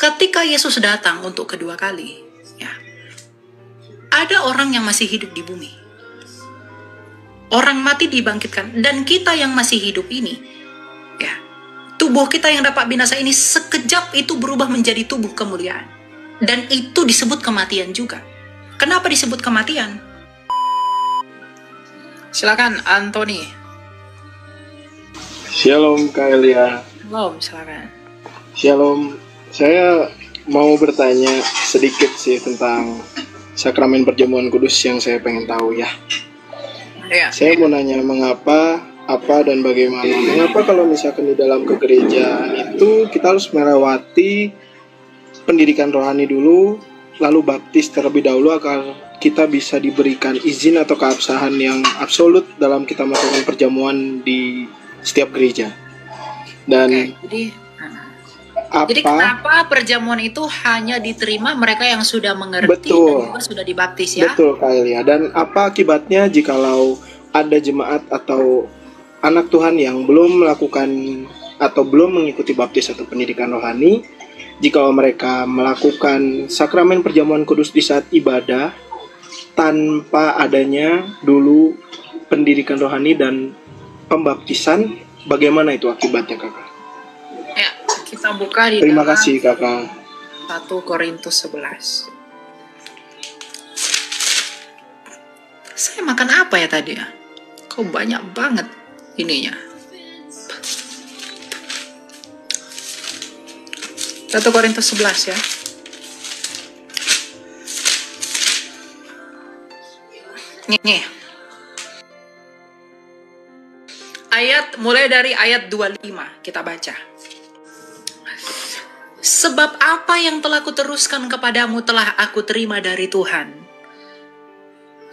ketika Yesus datang untuk kedua kali, ya, ada orang yang masih hidup di bumi. Orang mati dibangkitkan, dan kita yang masih hidup ini, ya, tubuh kita yang dapat binasa ini sekejap itu berubah menjadi tubuh kemuliaan. Dan itu disebut kematian juga. Kenapa disebut kematian? Silakan, Anthony. Shalom, Kak Elia. Shalom, silakan. Shalom. Saya mau bertanya sedikit sih tentang sakramen perjamuan kudus yang saya pengen tahu ya. Ya. Saya mau nanya mengapa, apa, dan bagaimana. Mengapa kalau misalkan di dalam kegerejaan itu kita harus melewati pendidikan rohani dulu, lalu baptis terlebih dahulu agar kita bisa diberikan izin atau keabsahan yang absolut dalam kita melakukan perjamuan di setiap gereja. Dan jadi kenapa perjamuan itu hanya diterima mereka yang sudah mengerti dan juga sudah dibaptis ya? Betul, Kak Elia. Dan apa akibatnya jikalau ada jemaat atau anak Tuhan yang belum melakukan atau belum mengikuti baptis atau pendidikan rohani, jika mereka melakukan sakramen perjamuan kudus di saat ibadah tanpa adanya dulu pendidikan rohani dan pembaptisan, bagaimana itu akibatnya, Kakak? Ya, kita buka di Terima dalam kasih, Kakak. 1 Korintus 11. Saya makan apa ya tadi ya? Kok banyak banget ininya. 1 Korintus 11 ya. Nih. Mulai dari ayat 25 kita baca. Sebab apa yang telah kuteruskan kepadamu telah aku terima dari Tuhan,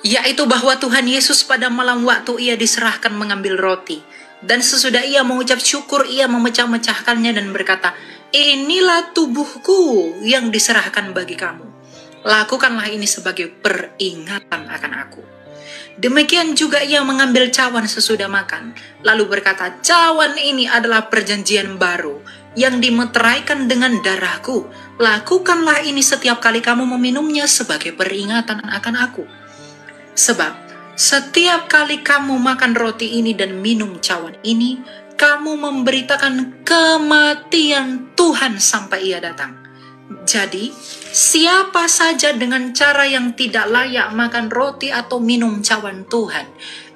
yaitu bahwa Tuhan Yesus pada malam waktu ia diserahkan mengambil roti, dan sesudah ia mengucap syukur ia memecah-mecahkannya dan berkata, inilah tubuhku yang diserahkan bagi kamu. Lakukanlah ini sebagai peringatan akan aku. Demikian juga ia mengambil cawan sesudah makan, lalu berkata, cawan ini adalah perjanjian baru yang dimeteraikan dengan darahku. Lakukanlah ini setiap kali kamu meminumnya sebagai peringatan akan aku. Sebab setiap kali kamu makan roti ini dan minum cawan ini, kamu memberitakan kematian Tuhan sampai ia datang. Jadi, siapa saja dengan cara yang tidak layak makan roti atau minum cawan Tuhan,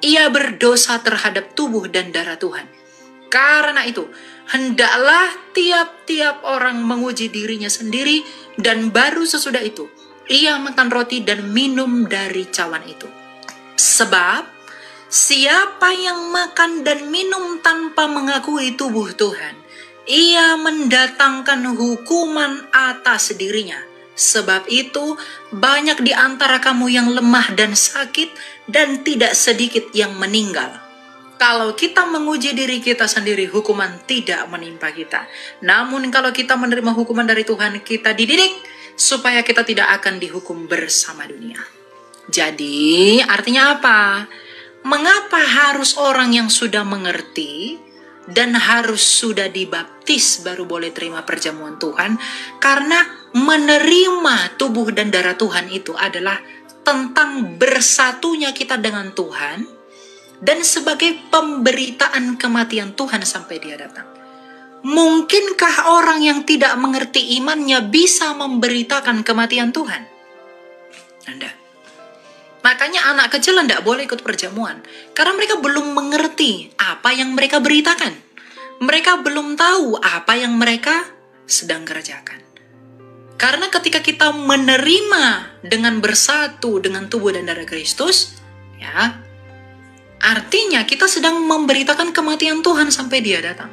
ia berdosa terhadap tubuh dan darah Tuhan. Karena itu, hendaklah tiap-tiap orang menguji dirinya sendiri, dan baru sesudah itu, ia makan roti dan minum dari cawan itu. Sebab, siapa yang makan dan minum tanpa mengakui tubuh Tuhan, ia mendatangkan hukuman atas dirinya. Sebab itu, banyak di antara kamu yang lemah dan sakit, dan tidak sedikit yang meninggal. Kalau kita menguji diri kita sendiri, hukuman tidak menimpa kita. Namun kalau kita menerima hukuman dari Tuhan, kita dididik supaya kita tidak akan dihukum bersama dunia. Jadi, artinya apa? Mengapa harus orang yang sudah mengerti dan harus sudah dibaptis baru boleh terima perjamuan Tuhan? Karena menerima tubuh dan darah Tuhan itu adalah tentang bersatunya kita dengan Tuhan dan sebagai pemberitaan kematian Tuhan sampai dia datang. Mungkinkah orang yang tidak mengerti imannya bisa memberitakan kematian Tuhan? Anda. Makanya anak kecil tidak boleh ikut perjamuan. Karena mereka belum mengerti apa yang mereka beritakan. Mereka belum tahu apa yang mereka sedang kerjakan. Karena ketika kita menerima dengan bersatu dengan tubuh dan darah Kristus, ya, artinya kita sedang memberitakan kematian Tuhan sampai dia datang.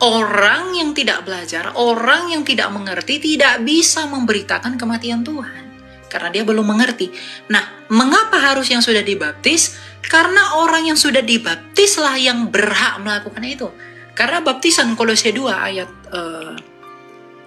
Orang yang tidak belajar, orang yang tidak mengerti tidak bisa memberitakan kematian Tuhan. Karena dia belum mengerti. Nah, mengapa harus yang sudah dibaptis? Karena orang yang sudah dibaptislah yang berhak melakukan itu. Karena baptisan Kolose 2 ayat 12,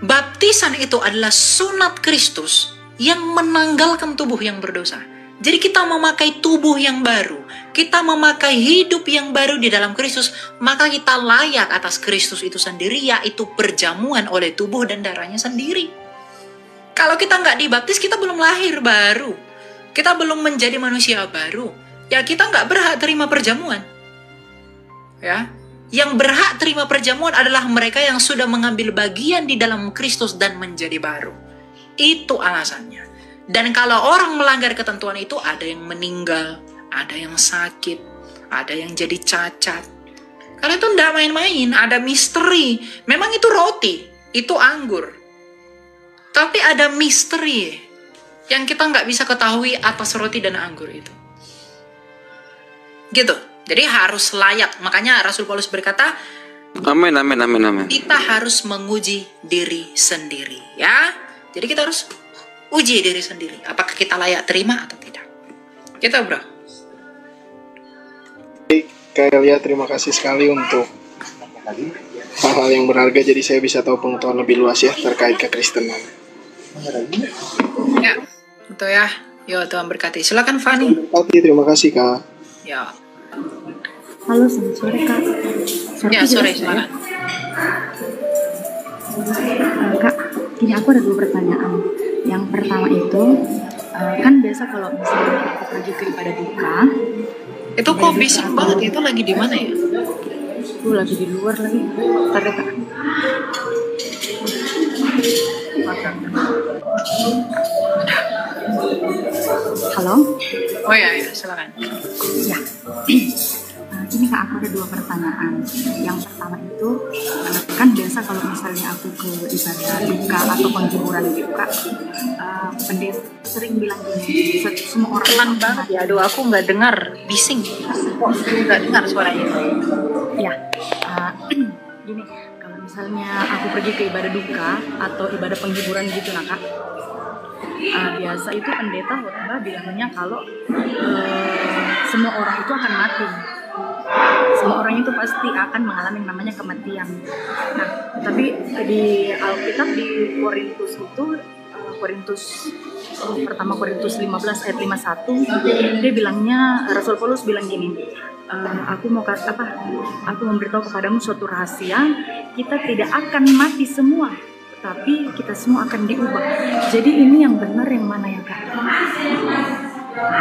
baptisan itu adalah sunat Kristus yang menanggalkan tubuh yang berdosa. Jadi kita memakai tubuh yang baru, kita memakai hidup yang baru di dalam Kristus, maka kita layak atas Kristus itu sendiri, yaitu perjamuan oleh tubuh dan darahnya sendiri. Kalau kita nggak dibaptis, kita belum lahir baru, kita belum menjadi manusia baru, ya kita nggak berhak terima perjamuan. Ya, yang berhak terima perjamuan adalah mereka yang sudah mengambil bagian di dalam Kristus dan menjadi baru. Itu alasannya. Dan kalau orang melanggar ketentuan itu, ada yang meninggal, ada yang sakit, ada yang jadi cacat. Karena itu tidak main-main, ada misteri. Memang itu roti, itu anggur. Tapi ada misteri yang kita nggak bisa ketahui atas roti dan anggur itu. Gitu. Jadi harus layak. Makanya Rasul Paulus berkata, Amin, amin, amin, amin. kita harus menguji diri sendiri. Ya. Jadi kita harus uji diri sendiri, apakah kita layak terima atau tidak. Gitu, bro. Baik, Kak Elia, terima kasih sekali untuk hal-hal yang berharga. Jadi saya bisa tahu pengetahuan lebih luas ya terkait kekristenan. Ya, betul ya. Yo, Tuhan berkati. Silakan Fani. Terima kasih, Kak. Ya. Halo, selamat sore Kak. Ya, sore, silakan. Kak, ini aku ada 2 pertanyaan. Yang pertama itu, kan biasa kalau misalnya aku pergi ke ibadah duka. Itu kok bising banget, itu lagi di mana ya? Itu lagi di luar lagi. Bentar ya Kak. Halo? Oh ya, silakan. Ya. Ini Kak, aku ada 2 pertanyaan. Yang pertama itu, kan biasa kalau misalnya aku ke ibadah duka atau penjemuran gitu Kak, pendeta sering bilang gini, semua orang Pelan banget ya, aduh aku nggak dengar, bising. Kok nggak dengar suaranya? Ya, gini, kalau misalnya aku pergi ke ibadah duka atau ibadah penghiburan gitu nah Kak, biasa itu pendeta khotbah bilangnya kalau semua orang itu akan mati. Semua orang itu pasti akan mengalami yang namanya kematian. Nah, tapi di Alkitab di Korintus itu, pertama Korintus 15 ayat 51, dia bilangnya, Rasul Paulus bilang gini, aku memberitahu kepadamu suatu rahasia, kita tidak akan mati semua, tetapi kita semua akan diubah. Jadi ini yang benar yang mana ya Kak?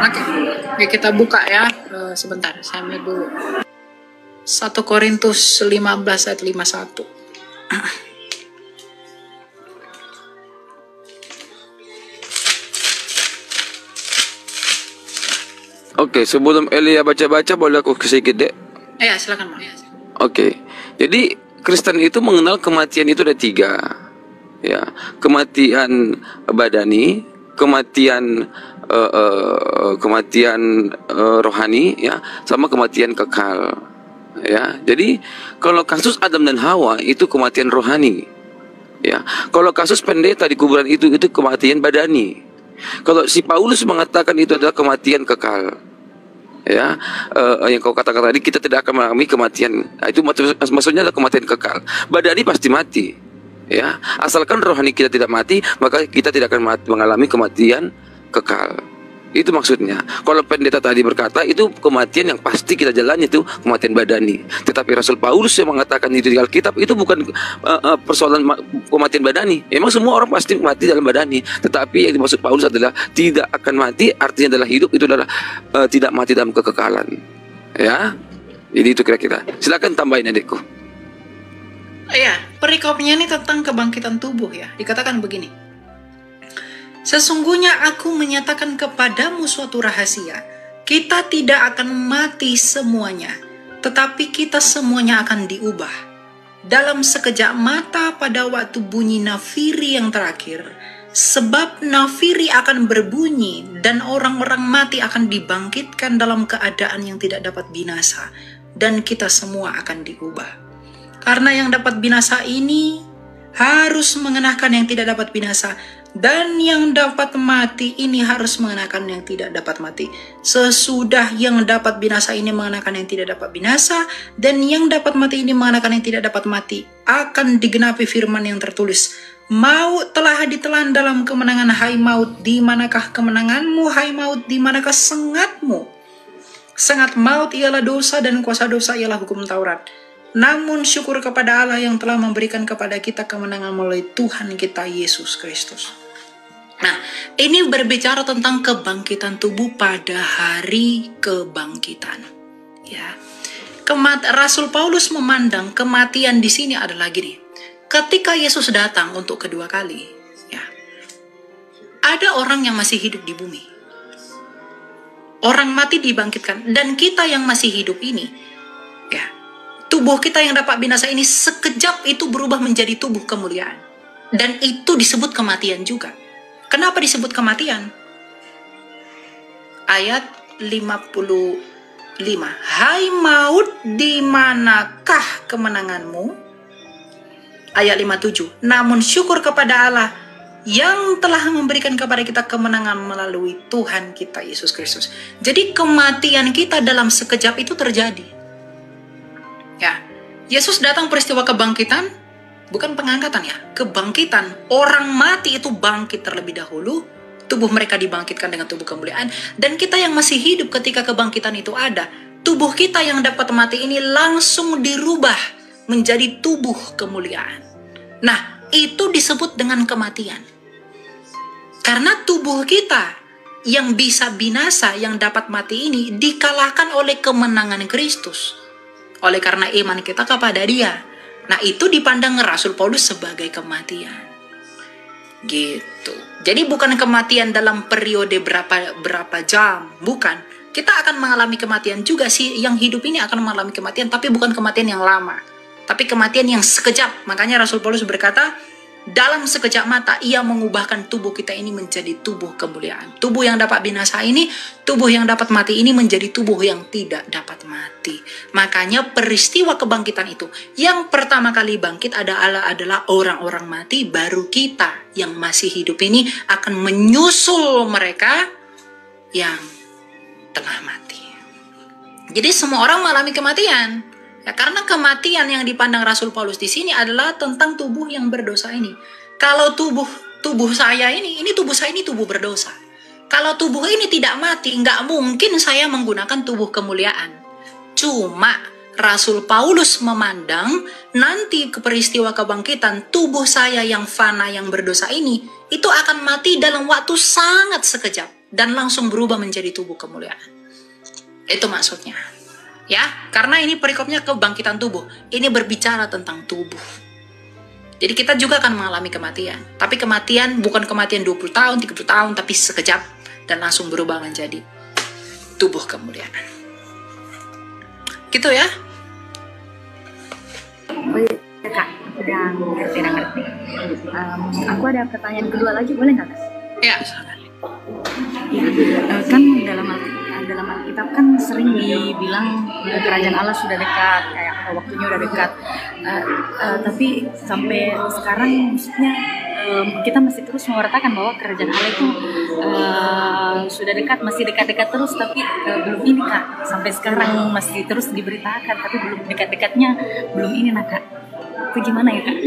Oke, kita buka ya. Sebentar, saya ambil dulu. 1 Korintus 15 ayat 51. Oke, sebelum Elia baca-baca, boleh aku sedikit, Dek? Ya, silakan, Mas. Oke, jadi Kristen itu mengenal kematian itu ada 3. Ya, kematian badani, kematian rohani, ya, sama kematian kekal. Ya, jadi kalau kasus Adam dan Hawa itu kematian rohani. Ya, kalau kasus pendeta di kuburan itu kematian badani. Kalau si Paulus mengatakan itu adalah kematian kekal. Ya, yang kau katakan tadi, kita tidak akan mengalami kematian. Nah, itu maksudnya adalah kematian kekal. Badani pasti mati. Ya, asalkan rohani kita tidak mati, maka kita tidak akan mengalami kematian kekal. Itu maksudnya. Kalau pendeta tadi berkata itu kematian yang pasti kita jalani, itu kematian badani. Tetapi Rasul Paulus yang mengatakan itu di Alkitab itu bukan persoalan kematian badani. Memang semua orang pasti mati dalam badani. Tetapi yang dimaksud Paulus adalah tidak akan mati, artinya adalah hidup itu adalah tidak mati dalam kekekalan. Ya, jadi itu kira-kira. Silakan tambahin adikku. Ya, perikopnya ini tentang kebangkitan tubuh ya. Dikatakan begini. Sesungguhnya aku menyatakan kepadamu suatu rahasia. Kita tidak akan mati semuanya, tetapi kita semuanya akan diubah. Dalam sekejap mata pada waktu bunyi nafiri yang terakhir. Sebab nafiri akan berbunyi dan orang-orang mati akan dibangkitkan dalam keadaan yang tidak dapat binasa. Dan kita semua akan diubah. Karena yang dapat binasa ini harus mengenakan yang tidak dapat binasa, Dan yang dapat mati ini harus mengenakan yang tidak dapat mati. Sesudah yang dapat binasa ini mengenakan yang tidak dapat binasa, dan yang dapat mati ini mengenakan yang tidak dapat mati, akan digenapi firman yang tertulis. Maut telah ditelan dalam kemenangan. Hai maut, di manakah kemenanganmu? Hai maut, di manakah sengatmu? Sengat maut ialah dosa, dan kuasa dosa ialah hukum Taurat. Namun syukur kepada Allah yang telah memberikan kepada kita kemenangan melalui Tuhan kita Yesus Kristus. Nah, ini berbicara tentang kebangkitan tubuh pada hari kebangkitan. Ya, Rasul Paulus memandang kematian di sini adalah gini. Ketika Yesus datang untuk kedua kali, ya, ada orang yang masih hidup di bumi. Orang mati dibangkitkan, dan kita yang masih hidup ini, ya, tubuh kita yang dapat binasa ini sekejap itu berubah menjadi tubuh kemuliaan. Dan itu disebut kematian juga. Kenapa disebut kematian? Ayat 55. Hai maut, di manakah kemenanganmu? Ayat 57. Namun syukur kepada Allah yang telah memberikan kepada kita kemenangan melalui Tuhan kita Yesus Kristus. Jadi kematian kita dalam sekejap itu terjadi. Ya, Yesus datang peristiwa kebangkitan. Bukan pengangkatan ya, kebangkitan. Orang mati itu bangkit terlebih dahulu, tubuh mereka dibangkitkan dengan tubuh kemuliaan, dan kita yang masih hidup ketika kebangkitan itu ada, tubuh kita yang dapat mati ini langsung dirubah menjadi tubuh kemuliaan. Nah, itu disebut dengan kematian. Karena tubuh kita yang bisa binasa, yang dapat mati ini dikalahkan oleh kemenangan Kristus. Oleh karena iman kita kepada Dia. Nah, itu dipandang Rasul Paulus sebagai kematian. Gitu. Jadi bukan kematian dalam periode berapa jam, bukan. Kita akan mengalami kematian juga sih, yang hidup ini akan mengalami kematian, tapi bukan kematian yang lama, tapi kematian yang sekejap. Makanya Rasul Paulus berkata, dalam sekejap mata ia mengubahkan tubuh kita ini menjadi tubuh kemuliaan. Tubuh yang dapat binasa ini, tubuh yang dapat mati ini menjadi tubuh yang tidak dapat mati. Makanya peristiwa kebangkitan itu, yang pertama kali bangkit adalah orang-orang mati, baru kita yang masih hidup ini akan menyusul mereka yang telah mati. Jadi semua orang mengalami kematian. Ya, karena kematian yang dipandang Rasul Paulus di sini adalah tentang tubuh yang berdosa ini. Kalau tubuh saya ini tubuh saya ini tubuh berdosa. Kalau tubuh ini tidak mati, nggak mungkin saya menggunakan tubuh kemuliaan. Cuma Rasul Paulus memandang nanti ke peristiwa kebangkitan, tubuh saya yang fana, yang berdosa ini, itu akan mati dalam waktu sangat sekejap dan langsung berubah menjadi tubuh kemuliaan. Itu maksudnya. Ya, karena ini perikopnya kebangkitan tubuh. Ini berbicara tentang tubuh. Jadi kita juga akan mengalami kematian. Tapi kematian bukan kematian 20 tahun, 30 tahun, tapi sekejap dan langsung berubah menjadi tubuh kemuliaan. Gitu ya. Oh iya, Kak. Udah ngerti. Aku ada pertanyaan kedua lagi, boleh nggak, Kak? Ya, kan dalam Alkitab kan sering dibilang kerajaan Allah sudah dekat, kayak waktunya udah dekat. Tapi sampai sekarang maksudnya kita masih terus mewartakan bahwa kerajaan Allah itu sudah dekat, masih dekat-dekat terus, tapi belum ini, Kak. Sampai sekarang masih terus diberitakan, tapi belum dekat-dekatnya, belum ini, nah, Kak. Itu gimana ya, Kak?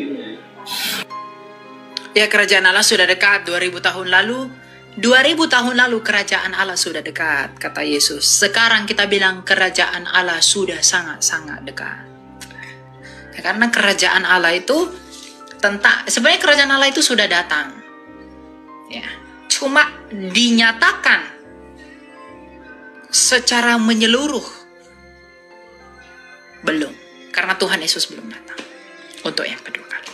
Ya, kerajaan Allah sudah dekat 2000 tahun lalu. 2000 tahun lalu kerajaan Allah sudah dekat, kata Yesus. Sekarang kita bilang kerajaan Allah sudah sangat-sangat dekat. Ya, karena kerajaan Allah itu sebenarnya kerajaan Allah itu sudah datang. Ya, cuma dinyatakan secara menyeluruh belum, karena Tuhan Yesus belum datang untuk yang kedua kali.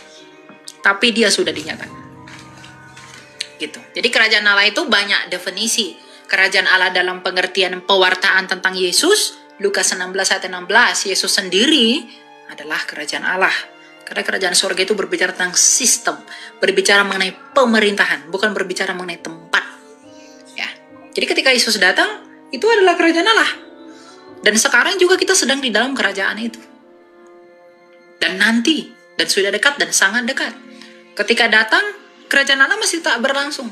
Tapi dia sudah dinyatakan. Gitu. Jadi kerajaan Allah itu banyak definisi. Kerajaan Allah dalam pengertian pewartaan tentang Yesus, Lukas 16 ayat 16, Yesus sendiri adalah kerajaan Allah. Karena kerajaan surga itu berbicara tentang sistem, berbicara mengenai pemerintahan, bukan berbicara mengenai tempat. Ya. Jadi ketika Yesus datang, itu adalah kerajaan Allah. Dan sekarang juga kita sedang di dalam kerajaan itu. Dan nanti, dan sudah dekat dan sangat dekat. Ketika datang, kerajaan Allah masih tak berlangsung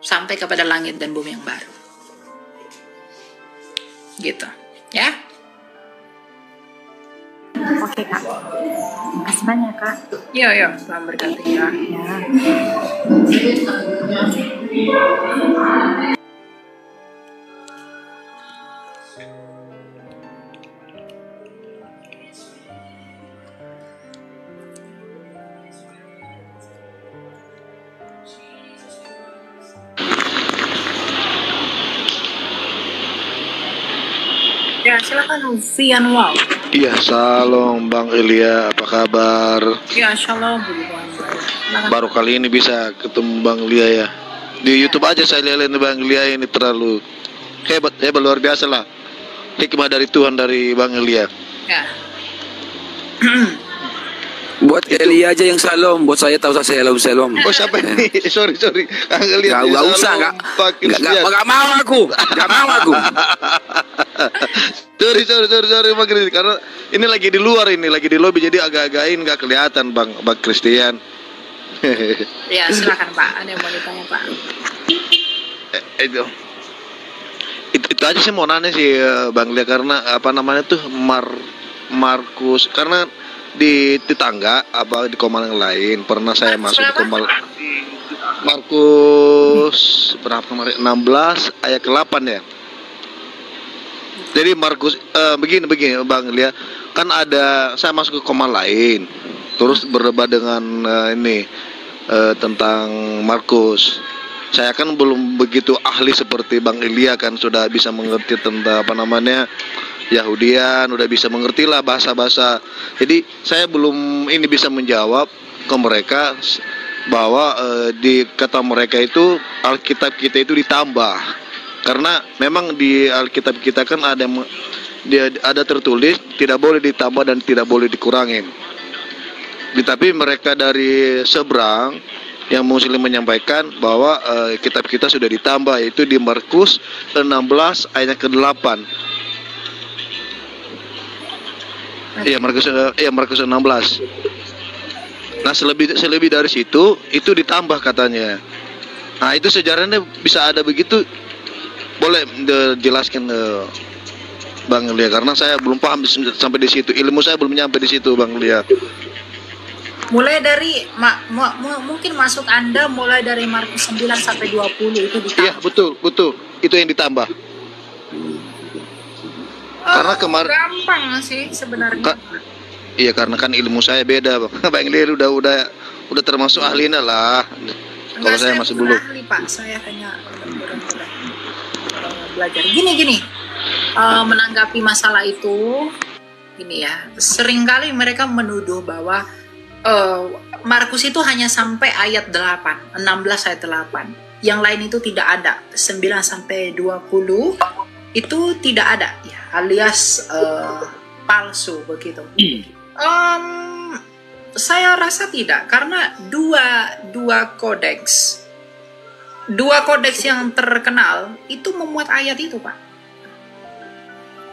sampai kepada langit dan bumi yang baru. Gitu, ya. Oke Kak, makasih banyak Kak. Yo, Tuhan berkati ya. Ya. Ya, silakan Vian Wow. Iya, salam Bang Elia, apa kabar? Ya, shalom Puji Tuhan. Silakan. Baru kali ini bisa ketemu Bang Elia ya. Di YouTube aja saya lihat Bang Elia ini terlalu hebat luar biasa lah. Hikmah dari Tuhan dari Bang Elia. Ya. Buat Elia aja yang salam, buat saya tahu saya salam. Oh siapa ini? sorry Bang Elia. Gak usah, gak mau aku. sorry Bang Kristian, karena ini lagi di luar, ini lagi di lobi, jadi agak-again nggak kelihatan Bang Kristian. Ya, silakan Pak. Ada yang mau ditanya Pak? Itu aja sih mau nanya sih Bang Lia, karena apa namanya tuh Markus, karena di tetangga apa di komal yang lain pernah saya masuk di komal Markus berapa kemarin 16 ayat ke-8 ya. Jadi Markus begini Bang Lia, kan ada saya masuk ke komal lain terus berdebat dengan tentang Markus. Saya kan belum begitu ahli seperti Bang Elia, kan sudah bisa mengerti tentang apa namanya Yahudian, udah bisa mengerti lah bahasa-bahasa. Jadi saya belum ini bisa menjawab ke mereka bahwa di kata mereka itu Alkitab kita itu ditambah. Karena memang di Alkitab kita kan ada tertulis tidak boleh ditambah dan tidak boleh dikurangin. Tapi mereka dari seberang yang Muslim menyampaikan bahwa kitab kita sudah ditambah, yaitu di Markus 16 ayat ke-8. Iya Markus 16. Nah selebih dari situ itu ditambah katanya. Nah itu sejarahnya bisa ada begitu. Boleh dijelaskan Bang Lia, karena saya belum paham sampai di situ. Ilmu saya belum nyampe di situ Bang Lia. Mulai dari mungkin masuk Anda mulai dari Markus 9 sampai 20 itu ditambah. Iya betul itu yang ditambah. Karena kemarin gampang sih sebenarnya. Iya karena kan ilmu saya beda Bang Lia udah termasuk ahlinya lah. Kalau saya masih belum ahli Pak, saya hanya belajar. Gini menanggapi masalah itu gini ya, seringkali mereka menuduh bahwa Markus itu hanya sampai ayat 8, 16 ayat 8. Yang lain itu tidak ada. 9 sampai 20 itu tidak ada ya, alias palsu begitu. Saya rasa tidak, karena dua kodeks yang terkenal itu memuat ayat itu Pak.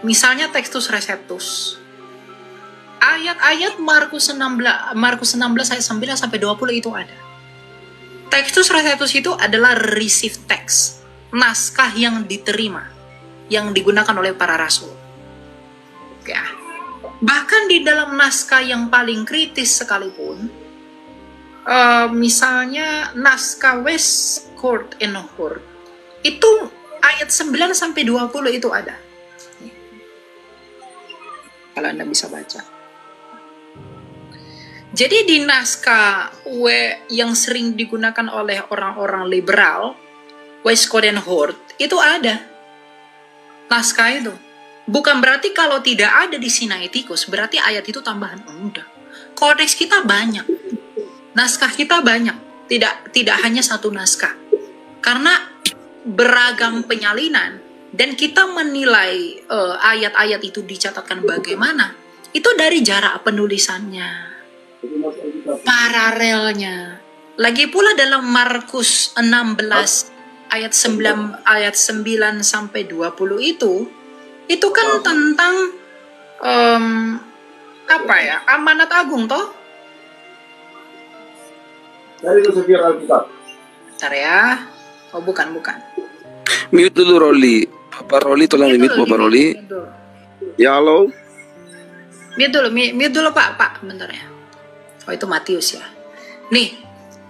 Misalnya Textus Receptus. Ayat-ayat Markus 16 ayat 9 sampai 20 itu ada. Textus Receptus itu adalah receive text, naskah yang diterima, yang digunakan oleh para rasul. Ya. Bahkan di dalam naskah yang paling kritis sekalipun, misalnya naskah Westcott and Hort, itu ayat 9 sampai 20 itu ada. Kalau Anda bisa baca. Jadi di naskah yang sering digunakan oleh orang-orang liberal, Westcott and Hort, itu ada naskah itu. Bukan berarti kalau tidak ada di Sinaiticus, berarti ayat itu tambahan. Enggak. Kodeks kita banyak. Naskah kita banyak. Tidak hanya satu naskah. Karena beragam penyalinan. Dan kita menilai ayat-ayat itu dicatatkan bagaimana. Itu dari jarak penulisannya. Paralelnya. Lagi pula dalam Markus 16 ayat 9 sampai 20 itu kan tentang amanat agung toh. Cari itu Safir Alkitab. Bentar ya. Oh bukan. Mute dulu Roli. Papa Roli tolong mute Papa Roli. Ya halo. Mute dulu Pak, bentar ya. Oh itu Matius ya. Nih,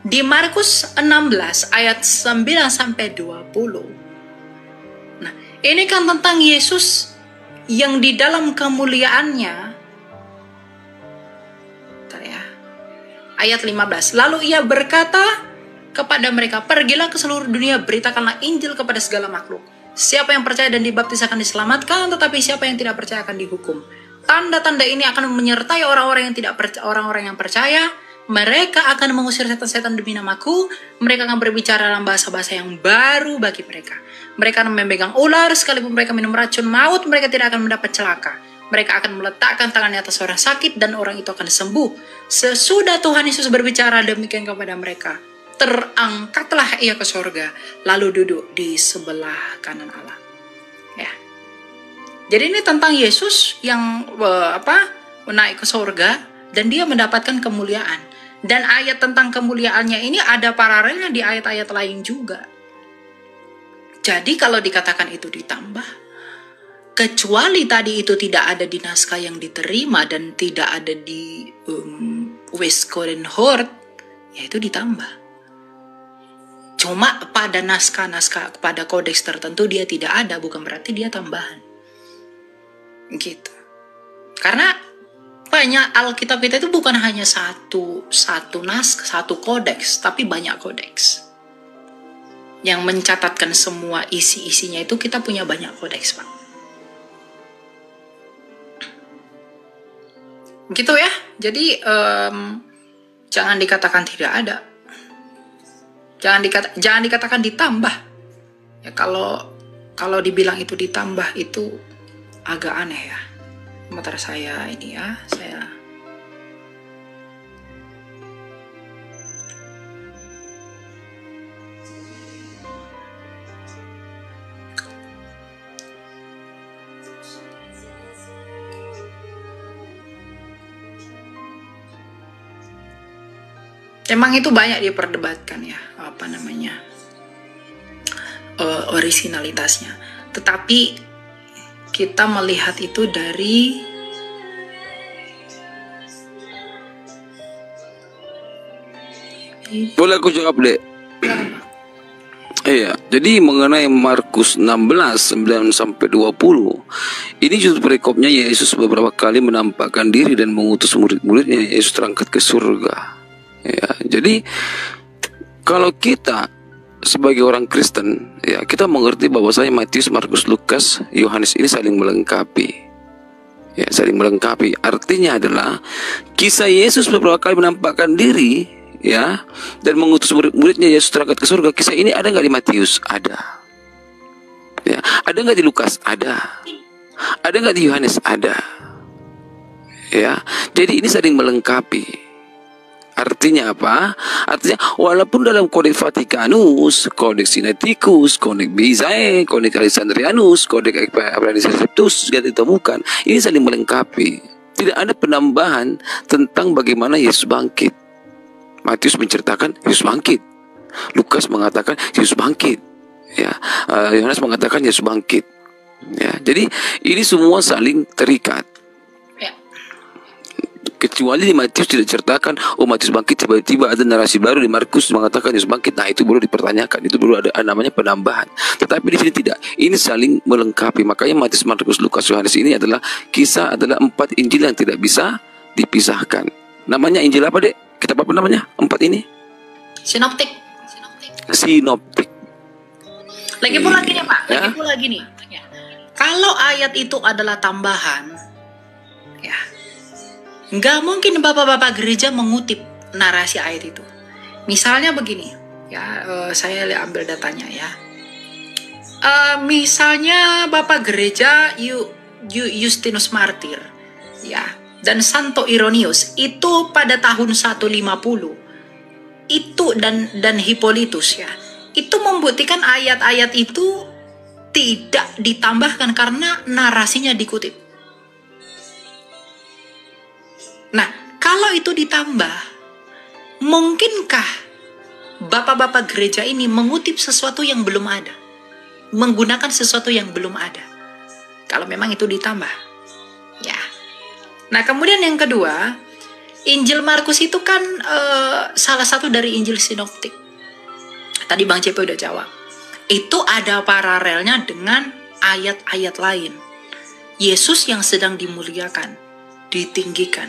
di Markus 16 ayat 9 sampai 20. Nah, ini kan tentang Yesus yang di dalam kemuliaannya. Bentar ya. Ayat 15. Lalu ia berkata kepada mereka, pergilah ke seluruh dunia, beritakanlah Injil kepada segala makhluk. Siapa yang percaya dan dibaptis akan diselamatkan, tetapi siapa yang tidak percaya akan dihukum. Tanda-tanda ini akan menyertai orang-orang yang tidak percaya, orang-orang yang percaya. Mereka akan mengusir setan-setan demi namaku. Mereka akan berbicara dalam bahasa-bahasa yang baru bagi mereka. Mereka akan memegang ular, sekalipun mereka minum racun maut, mereka tidak akan mendapat celaka. Mereka akan meletakkan tangannya atas orang sakit dan orang itu akan sembuh. Sesudah Tuhan Yesus berbicara demikian kepada mereka, terangkatlah ia ke sorga, lalu duduk di sebelah kanan Allah. Ya. Jadi ini tentang Yesus yang naik ke sorga dan dia mendapatkan kemuliaan. Dan ayat tentang kemuliaannya ini ada paralelnya di ayat-ayat lain juga. Jadi kalau dikatakan itu ditambah, kecuali tadi itu tidak ada di naskah yang diterima dan tidak ada di Westcoden-Hort, ya itu ditambah. Cuma pada naskah-naskah, pada kodeks tertentu dia tidak ada, bukan berarti dia tambahan. Gitu. Karena banyak Alkitab kita itu bukan hanya satu naskah, satu kodeks, tapi banyak kodeks. Yang mencatatkan semua isi-isinya itu kita punya banyak kodeks, Pak. Gitu ya. Jadi jangan dikatakan tidak ada. Jangan dikatakan ditambah. Ya kalau dibilang itu ditambah itu agak aneh ya. Sebentar saya ini ya, emang itu banyak diperdebatkan ya, orisinalitasnya. Tetapi kita melihat itu dari boleh aku jawab deh. Iya, jadi mengenai Markus 16 9 sampai 20, ini justru perikopnya Yesus beberapa kali menampakkan diri dan mengutus murid-muridnya. Yesus terangkat ke surga. Ya, jadi kalau kita sebagai orang Kristen, ya kita mengerti bahwasanya Matius, Markus, Lukas, Yohanes ini saling melengkapi. Ya, saling melengkapi. Artinya adalah kisah Yesus beberapa kali menampakkan diri, ya, dan mengutus murid-muridnya. Yesus terangkat ke surga. Kisah ini ada nggak di Matius? Ada. Ya, ada nggak di Lukas? Ada. Ada nggak di Yohanes? Ada. Ya, jadi ini saling melengkapi. Artinya apa? Artinya walaupun dalam Kodeks Vatikanus, Kodeks Sinaiticus, Kodeks Bizae, Kodeks Alexandrianus, Kodeks Abrahamis Receptus sudah ditemukan, ini saling melengkapi. Tidak ada penambahan tentang bagaimana Yesus bangkit. Matius menceritakan Yesus bangkit, Lukas mengatakan Yesus bangkit, ya, Yohanes mengatakan Yesus bangkit. Ya, jadi ini semua saling terikat. Kecuali di Matius tidak diceritakan, oh Matius bangkit, tiba-tiba ada narasi baru di Markus mengatakan Yesus bangkit. Nah itu baru dipertanyakan, itu baru ada namanya penambahan. Tetapi di sini tidak, ini saling melengkapi. Makanya Matius, Markus, Lukas, Yohanes ini adalah kisah, adalah 4 Injil yang tidak bisa dipisahkan. Namanya Injil apa dek? Kitab apa namanya? 4 ini? Sinoptik. Lagi pula gini Pak, lagi pula gini. Ya. Kalau ayat itu adalah tambahan, ya, nggak mungkin bapak-bapak gereja mengutip narasi ayat itu. Misalnya begini, ya, saya ambil datanya ya. Misalnya bapak gereja Justinus Martir, ya, dan Santo Ironius itu pada tahun 150 itu dan Hippolytus ya, itu membuktikan ayat-ayat itu tidak ditambahkan karena narasinya dikutip. Nah, kalau itu ditambah, mungkinkah bapak-bapak gereja ini mengutip sesuatu yang belum ada, menggunakan sesuatu yang belum ada. Kalau memang itu ditambah, ya. Nah, kemudian yang kedua, Injil Markus itu kan salah satu dari Injil sinoptik. Tadi Bang CP udah jawab. Itu ada paralelnya dengan ayat-ayat lain. Yesus yang sedang dimuliakan, ditinggikan.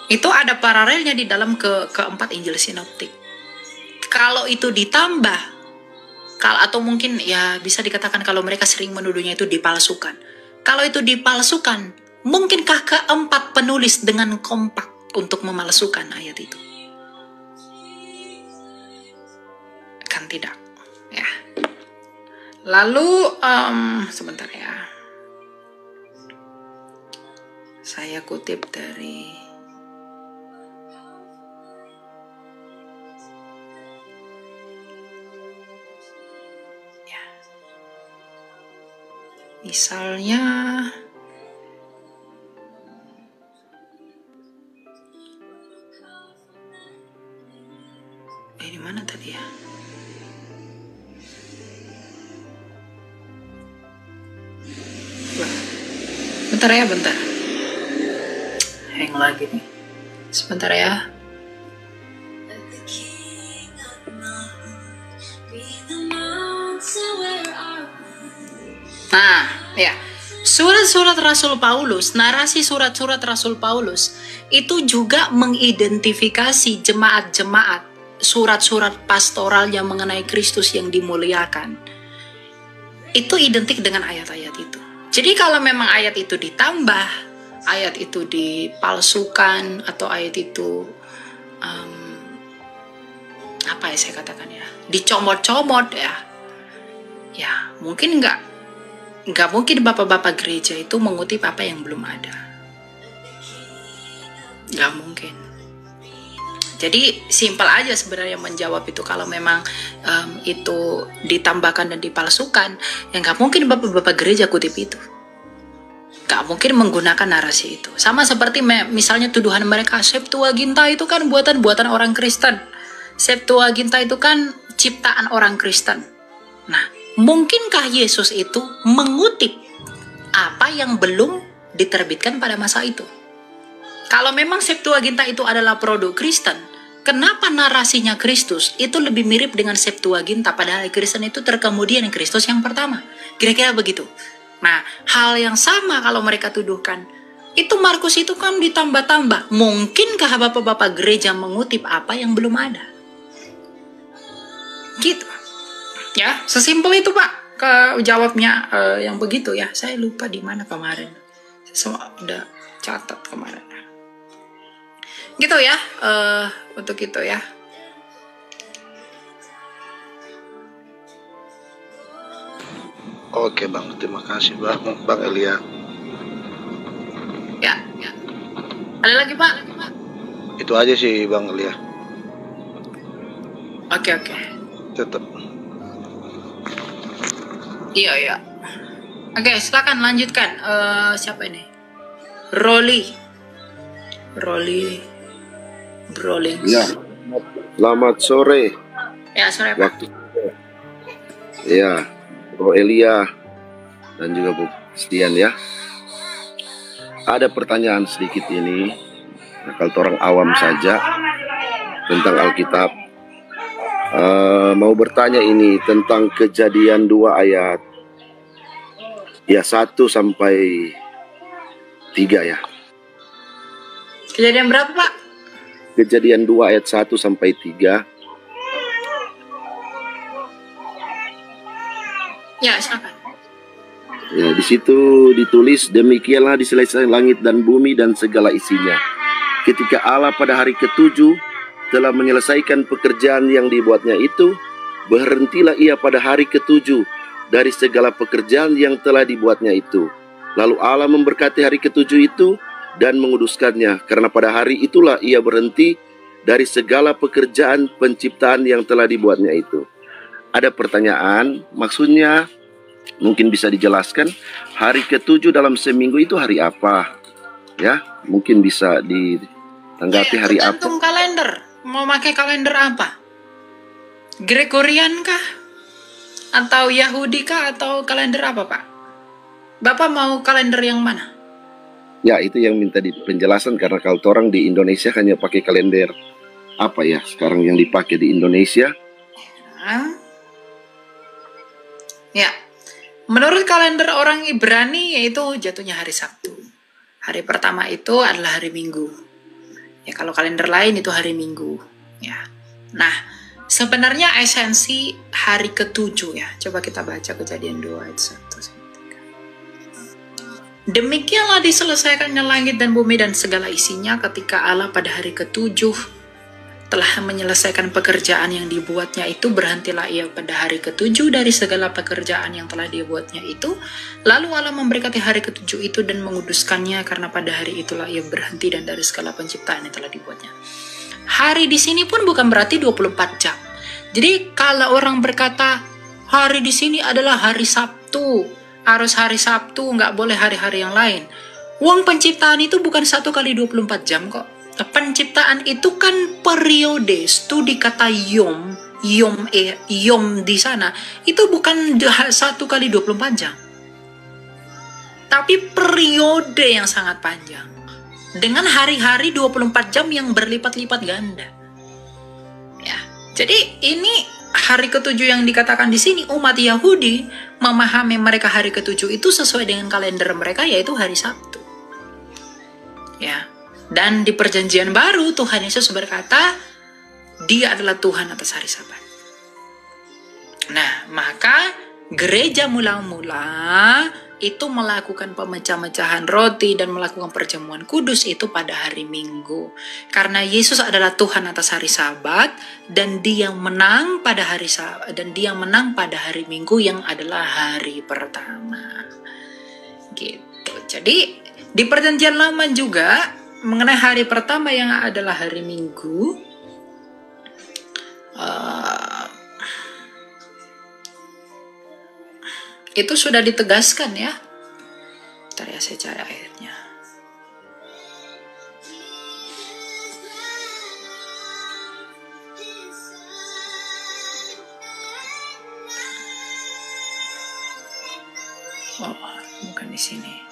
Itu ada paralelnya di dalam keempat Injil sinoptik. Kalau itu ditambah, atau mungkin ya bisa dikatakan kalau mereka sering menuduhnya itu dipalsukan. Kalau itu dipalsukan, mungkinkah keempat penulis dengan kompak untuk memalsukan ayat itu? Kan tidak, ya. Lalu sebentar ya, saya kutip dari ya, misalnya di mana tadi ya? Bentar ya, bentar. Hang lagi nih. Sebentar ya. Nah, ya. Surat-surat Rasul Paulus, narasi surat-surat Rasul Paulus itu juga mengidentifikasi jemaat-jemaat, surat-surat pastoral yang mengenai Kristus yang dimuliakan. Itu identik dengan ayat-ayat itu. Jadi kalau memang ayat itu ditambah, ayat itu dipalsukan, atau ayat itu apa ya saya katakan ya, dicomot-comot ya mungkin nggak mungkin bapak-bapak gereja itu mengutip apa yang belum ada, nggak mungkin. Jadi simpel aja sebenarnya menjawab itu. Kalau memang itu ditambahkan dan dipalsukan, ya nggak mungkin bapak-bapak gereja kutip itu. Nggak mungkin menggunakan narasi itu. Sama seperti misalnya tuduhan mereka, Septuaginta itu kan buatan orang Kristen. Septuaginta itu kan ciptaan orang Kristen. Nah, mungkinkah Yesus itu mengutip apa yang belum diterbitkan pada masa itu? Kalau memang Septuaginta itu adalah produk Kristen, kenapa narasinya Kristus itu lebih mirip dengan Septuaginta, padahal Kristen itu terkemudian Kristus yang pertama? Kira-kira begitu. Nah, hal yang sama kalau mereka tuduhkan, itu Markus itu kan ditambah-tambah. Mungkinkah bapak-bapak gereja mengutip apa yang belum ada? Gitu. Ya, sesimpel itu Pak. Jawabnya yang begitu ya. Saya lupa di mana kemarin. Saya udah catat kemarin. Gitu ya, untuk itu ya. Oke Bang, terima kasih Bang Elia. Ya. Ada lagi Pak? Itu aja sih Bang Elia. Oke. Tetap. Iya. Oke, silakan lanjutkan. Siapa ini? Rolly. Ya, selamat sore. Ya, sore Pak. Waktu. Ya, Bro Elia dan juga Bu Stian ya. Ada pertanyaan sedikit ini, kalau orang awam saja tentang Alkitab. Mau bertanya ini tentang Kejadian 2 ayat ya 1 sampai 3 ya. Kejadian berapa Pak? Kejadian 2 ayat 1 sampai 3. Ya, silakan. Ya, di situ ditulis, demikianlah diselesaikan langit dan bumi dan segala isinya. Ketika Allah pada hari ke-7 telah menyelesaikan pekerjaan yang dibuatnya itu, berhentilah ia pada hari ke-7 dari segala pekerjaan yang telah dibuatnya itu. Lalu Allah memberkati hari ke-7 itu dan menguduskannya, karena pada hari itulah ia berhenti dari segala pekerjaan penciptaan yang telah dibuatnya itu. Ada pertanyaan, maksudnya mungkin bisa dijelaskan, hari ke-7 dalam seminggu itu hari apa? Ya, mungkin bisa ditanggapi hari apa? Tergantung kalender. Mau pakai kalender apa? Gregorian kah? Atau Yahudi kah? Atau kalender apa, Pak? Bapak mau kalender yang mana? Ya, itu yang minta di penjelasan, karena kalau orang di Indonesia hanya pakai kalender apa ya sekarang yang dipakai di Indonesia? Ya, menurut kalender orang Ibrani yaitu jatuhnya hari Sabtu. Hari pertama itu adalah hari Minggu. Ya, kalau kalender lain itu hari Minggu. Ya, nah sebenarnya esensi hari ketujuh ya. Coba kita baca Kejadian 2 ayat 1-3. Demikianlah diselesaikannya langit dan bumi dan segala isinya ketika Allah pada hari ketujuh telah menyelesaikan pekerjaan yang dibuatnya itu, berhentilah ia pada hari ketujuh dari segala pekerjaan yang telah dibuatnya itu. Lalu Allah memberkati hari ketujuh itu dan menguduskannya, karena pada hari itulah ia berhenti dan dari segala penciptaan yang telah dibuatnya. Hari di sini pun bukan berarti 24 jam. Jadi kalau orang berkata hari di sini adalah hari Sabtu, harus hari Sabtu, nggak boleh hari-hari yang lain. Uang penciptaan itu bukan 1 kali 24 jam kok. Penciptaan itu kan periode. Studi kata yom di sana itu bukan 1 kali 24 jam, tapi periode yang sangat panjang dengan hari-hari 24 jam yang berlipat-lipat ganda. Ya, jadi ini hari ketujuh yang dikatakan di sini, umat Yahudi memahami mereka hari ketujuh itu sesuai dengan kalender mereka, yaitu hari Sabtu. Ya. Dan di perjanjian baru Tuhan Yesus berkata Dia adalah Tuhan atas hari Sabat. Nah, maka gereja mula-mula itu melakukan pemecah-mecahan roti dan melakukan perjamuan kudus itu pada hari Minggu. Karena Yesus adalah Tuhan atas hari Sabat dan Dia menang pada hari Sabat, dan Dia menang pada hari Minggu yang adalah hari pertama. Gitu. Jadi di perjanjian lama juga mengenai hari pertama yang adalah hari Minggu, itu sudah ditegaskan ya. Bentar ya, saya cari ayatnya. Oh, bukan di sini.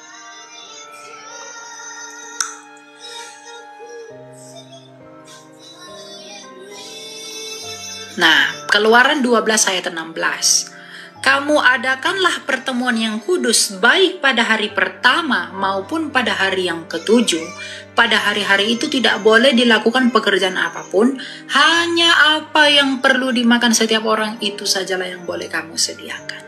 Nah, Keluaran 12 ayat 16. Kamu adakanlah pertemuan yang kudus baik pada hari pertama maupun pada hari yang ketujuh. Pada hari-hari itu tidak boleh dilakukan pekerjaan apapun, hanya apa yang perlu dimakan setiap orang itu sajalah yang boleh kamu sediakan.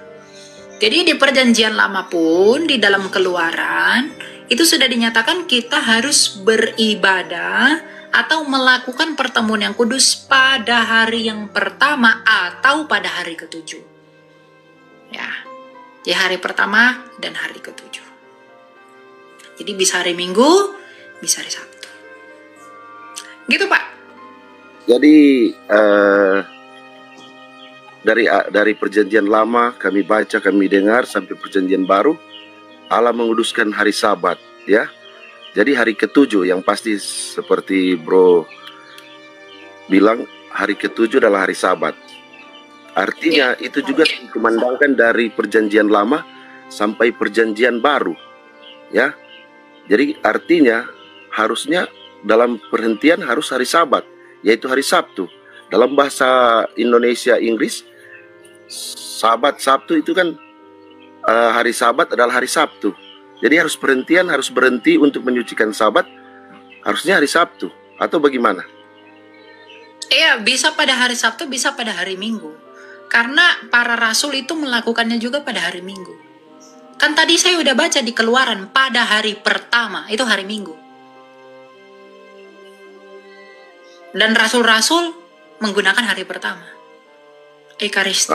Jadi di perjanjian lama pun, di dalam Keluaran, itu sudah dinyatakan kita harus beribadah atau melakukan pertemuan yang kudus pada hari yang pertama atau pada hari ketujuh. Ya, di hari pertama dan hari ketujuh. Jadi bisa hari Minggu, bisa hari Sabtu. Gitu, Pak. Jadi dari perjanjian lama kami baca, kami dengar sampai perjanjian baru, Allah menguduskan hari Sabat, ya. Jadi hari ketujuh yang pasti seperti Bro bilang, hari ketujuh adalah hari Sabat. Artinya itu juga dikumandangkan dari perjanjian lama sampai perjanjian baru, ya. Jadi artinya harusnya dalam perhentian harus hari Sabat, yaitu hari Sabtu. Dalam bahasa Indonesia Inggris, Sabat Sabtu itu kan hari Sabat adalah hari Sabtu. Jadi harus perhentian, harus berhenti untuk menyucikan Sabat, harusnya hari Sabtu, atau bagaimana? Iya, bisa pada hari Sabtu, bisa pada hari Minggu. Karena para rasul itu melakukannya juga pada hari Minggu. Kan tadi saya udah baca di Keluaran, pada hari pertama, itu hari Minggu. Dan rasul-rasul menggunakan hari pertama, Ekaristi.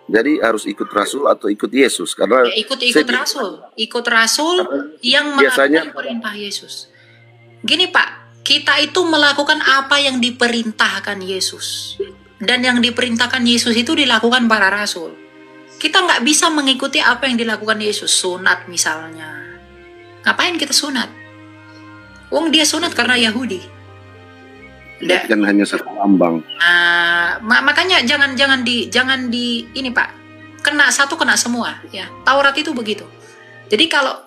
Jadi harus ikut rasul atau ikut Yesus, karena ikut rasul yang melakukan perintah Yesus. Gini Pak, kita itu melakukan apa yang diperintahkan Yesus, dan yang diperintahkan Yesus itu dilakukan para rasul. Kita nggak bisa mengikuti apa yang dilakukan Yesus. Sunat misalnya, ngapain kita sunat? Wong dia sunat karena Yahudi. Berarti kan hanya satu lambang. Makanya jangan di ini Pak, kena satu kena semua ya. Taurat itu begitu. Jadi kalau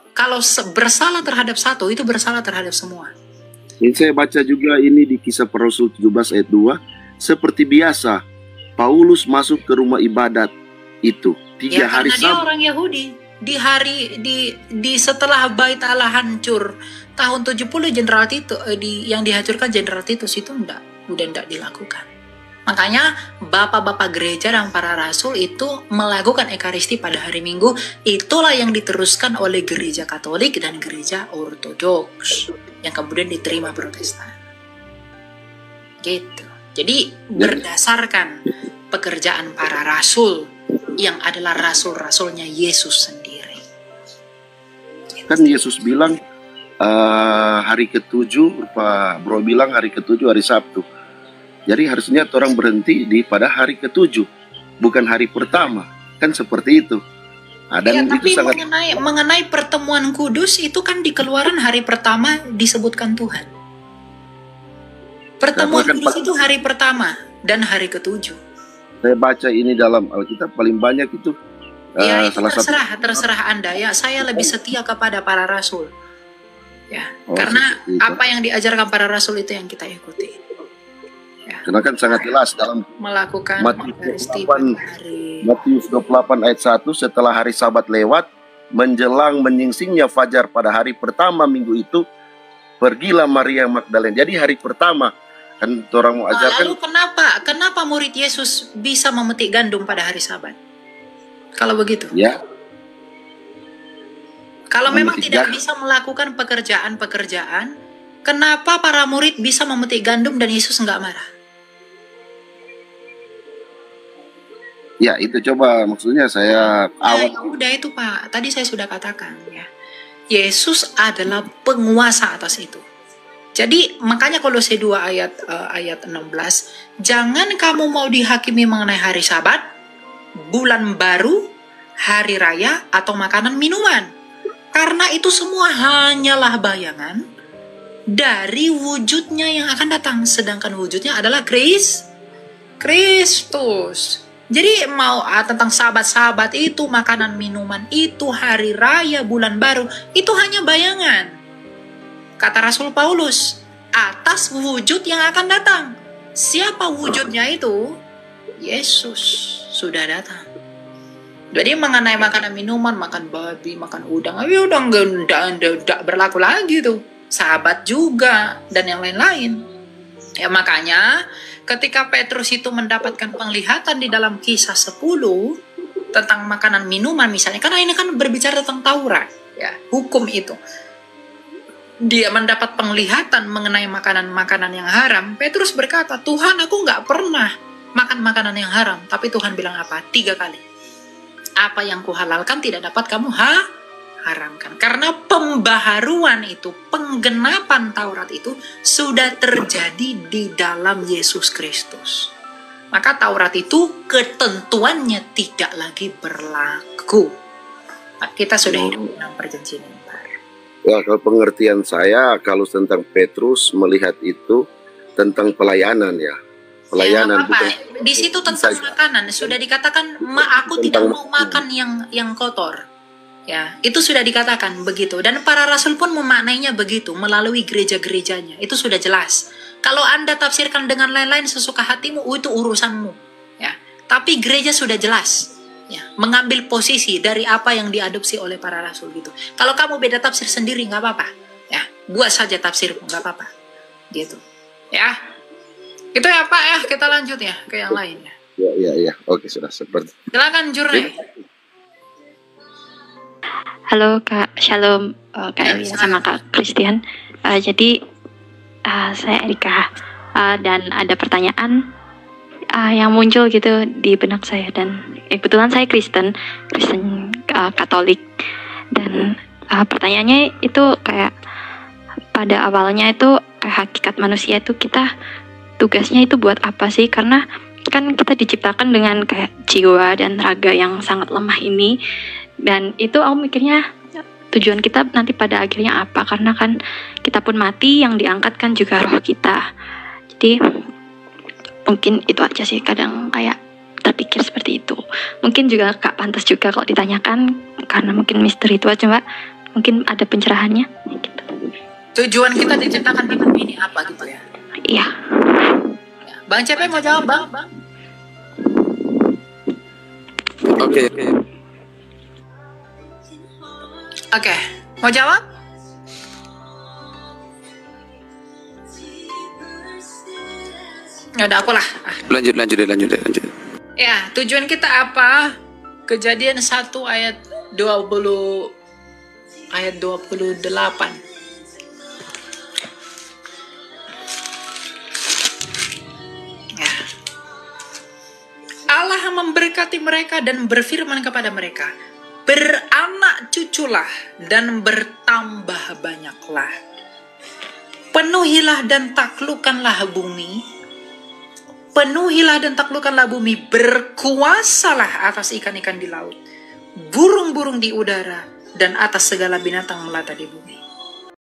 bersalah terhadap satu itu bersalah terhadap semua. Ini saya baca juga ini di Kisah Para Rasul 17 ayat 2. Seperti biasa, Paulus masuk ke rumah ibadat itu 3 hari karena dia Sabat. orang Yahudi. Di setelah Bait Allah hancur tahun 70 Jenderal Titus yang dihancurkan Jenderal Titus itu udah enggak dilakukan. Makanya bapak-bapak gereja dan para rasul itu melakukan ekaristi pada hari Minggu. Itulah yang diteruskan oleh gereja Katolik dan gereja Ortodoks yang kemudian diterima Protestan. Gitu. Jadi berdasarkan pekerjaan para rasul yang adalah rasul-rasulnya Yesus sendiri. Kan Yesus bilang hari ke-7, Pak Bro bilang hari ke-7 hari Sabtu. Jadi harusnya orang berhenti pada hari ke-7, bukan hari pertama. Kan seperti itu. Dan tapi itu sangat mengenai pertemuan kudus itu kan di Keluaran hari pertama disebutkan Tuhan. Pertemuan kudus itu hari pertama dan hari ke-7. Saya baca ini dalam Alkitab paling banyak itu. Ya, itu salah terserah Anda ya. Saya lebih setia kepada para rasul. Ya, Oh, karena seperti itu. apa yang diajarkan para rasul itu yang kita ikuti. Ya, Karena kan sangat jelas dalam melakukan Matius ekaristi 28 pada hari Matius 28 ayat 1, setelah hari Sabat lewat, menjelang menyingsingnya fajar pada hari pertama minggu itu, pergilah Maria Magdalena. Jadi hari pertama kan orang mau ajarkan. Lalu kenapa murid Yesus bisa memetik gandum pada hari Sabat? Kalau begitu. Ya, Kalau memang memetik tidak gandum. bisa melakukan pekerjaan-pekerjaan, kenapa para murid bisa memetik gandum dan Yesus nggak marah? ya itu coba maksudnya saya awal. Ya udah itu Pak, tadi saya sudah katakan ya. Yesus adalah penguasa atas itu. Jadi makanya Kolose 2 ayat 16, jangan kamu mau dihakimi mengenai hari Sabat, bulan baru, hari raya atau makanan minuman. Karena itu semua hanyalah bayangan dari wujudnya yang akan datang, sedangkan wujudnya adalah Kristus. Jadi mau tentang sahabat-sahabat itu, makanan minuman itu, hari raya, bulan baru, itu hanya bayangan. Kata Rasul Paulus, atas wujud yang akan datang. Siapa wujudnya itu? Yesus sudah datang. Jadi mengenai makanan minuman, makan babi, makan udang, ya udah enggak berlaku lagi tuh. Sahabat juga dan yang lain-lain. Ya makanya ketika Petrus itu mendapatkan penglihatan di dalam Kisah 10 tentang makanan minuman misalnya, karena ini kan berbicara tentang Taurat, ya, hukum itu. Dia mendapat penglihatan mengenai makanan-makanan yang haram. Petrus berkata, Tuhan, aku nggak pernah makan makanan yang haram. Tapi Tuhan bilang apa? 3 kali. Apa yang kuhalalkan tidak dapat kamu haramkan. Karena pembaharuan itu, penggenapan Taurat itu sudah terjadi di dalam Yesus Kristus. Maka Taurat itu ketentuannya tidak lagi berlaku. Nah, kita sudah hidup dalam perjanjian yang baru. Ya, kalau pengertian saya kalau tentang Petrus melihat itu tentang pelayanan ya. Pelayanan bukan. Di situ tentang makanan sudah dikatakan, aku tidak mau makan yang kotor. Ya, itu sudah dikatakan begitu, dan para rasul pun memaknainya begitu melalui gereja-gerejanya. Itu sudah jelas. Kalau Anda tafsirkan dengan lain-lain sesuka hatimu, itu urusanmu. Ya, tapi gereja sudah jelas. Ya, mengambil posisi dari apa yang diadopsi oleh para rasul gitu. Kalau kamu beda tafsir sendiri nggak apa-apa. Ya, buat saja tafsirmu nggak apa-apa. Gitu. Ya, itu ya Pak ya. Kita lanjut ya ke yang lain ya. Ya. Oke, sudah seperti. Silakan Jurne. Halo Kak, Shalom Kak Elia sama Kak Christian. Jadi saya Erika dan ada pertanyaan yang muncul gitu di benak saya, dan kebetulan saya Kristen Katolik, dan pertanyaannya itu kayak pada awalnya itu kayak hakikat manusia itu kita tugasnya itu buat apa sih? Karena kan kita diciptakan dengan kayak jiwa dan raga yang sangat lemah ini. Dan itu aku mikirnya tujuan kita nanti pada akhirnya apa, karena kan kita pun mati, yang diangkat kan juga roh kita. Jadi mungkin itu aja sih, kadang kayak terpikir seperti itu. Mungkin juga Kak pantas juga kalau ditanyakan, karena mungkin misteri itu aja Mbak. Mungkin ada pencerahannya gitu. Tujuan kita diciptakan di bumi ini apa gitu ya? Iya. Bang CP mau jawab, Bang? Oke. Oke, mau jawab? Ya udah aku lah. Lanjut. Ya, tujuan kita apa? Kejadian 1 ayat 28. Ya. Allah memberkati mereka dan berfirman kepada mereka, beranak cuculah dan bertambah banyaklah. Penuhilah dan taklukkanlah bumi. Penuhilah dan taklukkanlah bumi, berkuasalah atas ikan-ikan di laut, burung-burung di udara, dan atas segala binatang melata di bumi.